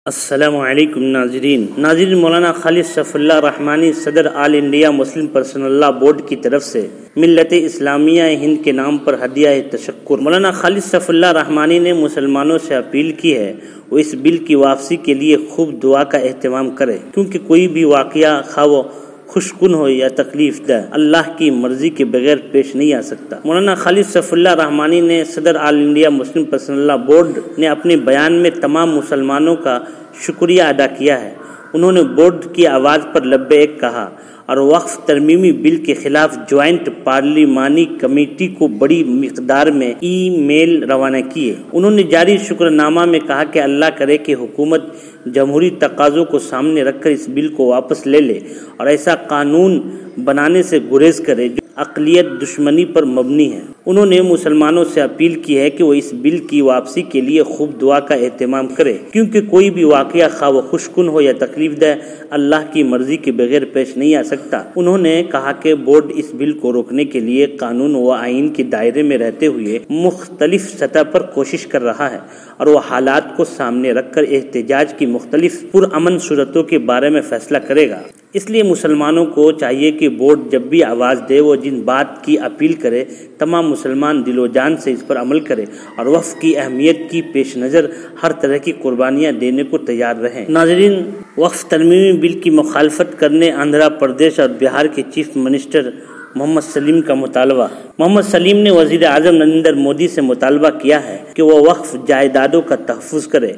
السلام علیکم ناظرین مولانا خالد سیف اللہ رحمانی صدر آل انڈیا مسلم پرسنل لا بورڈ کی طرف سے ملت اسلامیہ ہند کے نام پر ہدیہ تشکر۔ مولانا خالد سیف اللہ رحمانی نے مسلمانوں سے اپیل کی ہے وہ اس بل کی واپسی کے لیے خوب دعا کا اہتمام کرے، کیونکہ کوئی بھی واقعہ خواہ وہ خوش کن ہو یا تکلیف دہ اللہ کی مرضی کے بغیر پیش نہیں آ سکتا۔ مولانا خالد سیف اللہ رحمانی نے صدر آل انڈیا مسلم پرسنل لا بورڈ نے اپنے بیان میں تمام مسلمانوں کا شکریہ ادا کیا ہے۔ انہوں نے بورڈ کی آواز پر لبیک کہا اور وقف ترمیمی بل کے خلاف جوائنٹ پارلیمانی کمیٹی کو بڑی مقدار میں ای میل روانہ کیے۔ انہوں نے جاری شکر نامہ میں کہا کہ اللہ کرے کہ حکومت جمہوری تقاضوں کو سامنے رکھ کر اس بل کو واپس لے لے اور ایسا قانون بنانے سے گریز کرے جو اقلیت دشمنی پر مبنی ہے۔ انہوں نے مسلمانوں سے اپیل کی ہے کہ وہ اس بل کی واپسی کے لیے خوب دعا کا اہتمام کرے، کیونکہ کوئی بھی واقعہ خواہ وہ خوش کن ہو یا تکلیف دہ اللہ کی مرضی کے بغیر پیش نہیں آ سکتا۔ انہوں نے کہا کہ بورڈ اس بل کو روکنے کے لیے قانون و آئین کے دائرے میں رہتے ہوئے مختلف سطح پر کوشش کر رہا ہے اور وہ حالات کو سامنے رکھ کر احتجاج کی مختلف پرامن صورتوں کے بارے میں فیصلہ کرے گا۔ اس لیے مسلمانوں کو چاہیے کہ بورڈ جب بھی آواز دے وہ جن بات کی اپیل کرے تمام مسلمان دل و جان سے اس پر عمل کرے اور وقف کی اہمیت کی پیش نظر ہر طرح کی قربانیاں دینے کو تیار رہیں۔ ناظرین، وقف ترمیمی بل کی مخالفت کرنے آندھرا پردیش اور بہار کے چیف منسٹر محمد سلیم کا مطالبہ۔ محمد سلیم نے وزیر اعظم نریندر مودی سے مطالبہ کیا ہے کہ وہ وقف جائیدادوں کا تحفظ کرے۔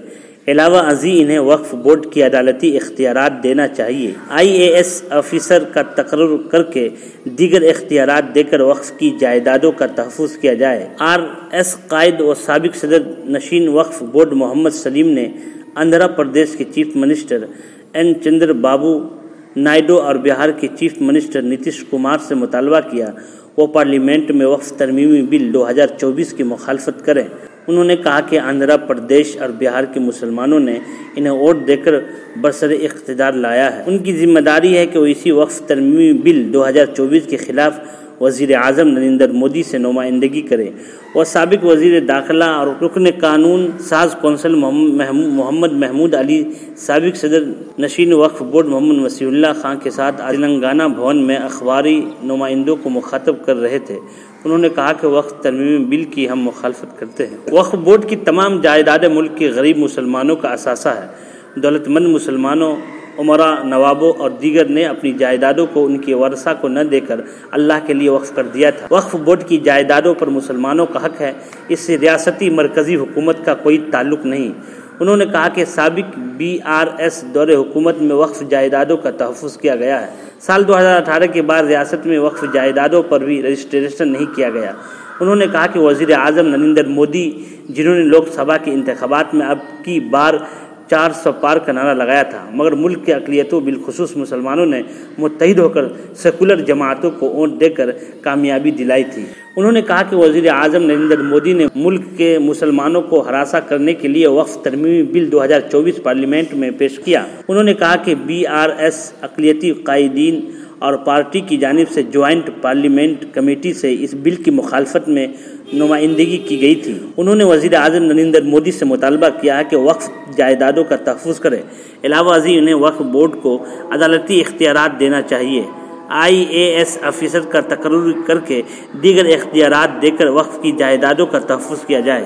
علاوہ ازیں انہیں وقف بورڈ کی عدالتی اختیارات دینا چاہیے۔ IAS آفیسر کا تقرر کر کے دیگر اختیارات دے کر وقف کی جائیدادوں کا تحفظ کیا جائے۔ RS قائد و سابق صدر نشین وقف بورڈ محمد سلیم نے آندھرا پردیش کے chief minister N Chandra Babu Naidu اور بہار کے چیف منسٹر نتیش کمار سے مطالبہ کیا وہ پارلیمنٹ میں وقف ترمیمی بل 2024 کی مخالفت کریں۔ انہوں نے کہا کہ آندھرا پردیش اور بہار کے مسلمانوں نے انہیں ووٹ دے کر برسر اقتدار لایا ہے۔ ان کی ذمہ داری ہے کہ وہ اسی وقف ترمیمی بل 2024 کے خلاف وزیر اعظم نریندر مودی سے نمائندگی کرے۔ وہ سابق وزیر داخلہ اور رکن قانون ساز کونسل محمد محمود علی، سابق صدر نشین وقف بورڈ محمد وسیع اللہ خان کے ساتھ تلنگانہ بھون میں اخباری نمائندوں کو مخاطب کر رہے تھے۔ انہوں نے کہا کہ وقف ترمیمی بل کی ہم مخالفت کرتے ہیں۔ وقف بورڈ کی تمام جائیدادیں ملک کے غریب مسلمانوں کا اثاثہ ہے۔ دولت مند مسلمانوں، عمراء، نوابوں اور دیگر نے اپنی جائیدادوں کو ان کے ورثاء کو نہ دے کر اللہ کے لیے وقف کر دیا تھا۔ وقف بورڈ کی جائیدادوں پر مسلمانوں کا حق ہے، اس سے ریاستی مرکزی حکومت کا کوئی تعلق نہیں۔ انہوں نے کہا کہ سابق BRS دور حکومت میں وقف جائیدادوں کا تحفظ کیا گیا ہے۔ سال 2018 کے بعد ریاست میں وقف جائیدادوں پر بھی رجسٹریشن نہیں کیا گیا۔ انہوں نے کہا کہ وزیر اعظم نریندر مودی، جنہوں نے لوک سبھا کے انتخابات میں اب کی بار 400 پار کا نعرہ لگایا تھا، مگر ملک کے اقلیتوں بالخصوص مسلمانوں نے متحد ہو کر سیکولر جماعتوں کو ووٹ دے کر کامیابی دلائی تھی۔ انہوں نے کہا کہ وزیر اعظم نریندر مودی نے ملک کے مسلمانوں کو ہراساں کرنے کے لیے وقف ترمیمی بل 2024 پارلیمنٹ میں پیش کیا۔ انہوں نے کہا کہ BRS اقلیتی قائدین اور پارٹی کی جانب سے جوائنٹ پارلیمنٹ کمیٹی سے اس بل کی مخالفت میں نمائندگی کی گئی تھی۔ انہوں نے وزیر اعظم نریندر مودی سے مطالبہ کیا ہے کہ وقف جائیدادوں کا تحفظ کرے۔ علاوہ ازیں انہیں وقف بورڈ کو عدالتی اختیارات دینا چاہیے۔ IAS آفیسر کا تقرر کر کے دیگر اختیارات دے کر وقف کی جائیدادوں کا تحفظ کیا جائے۔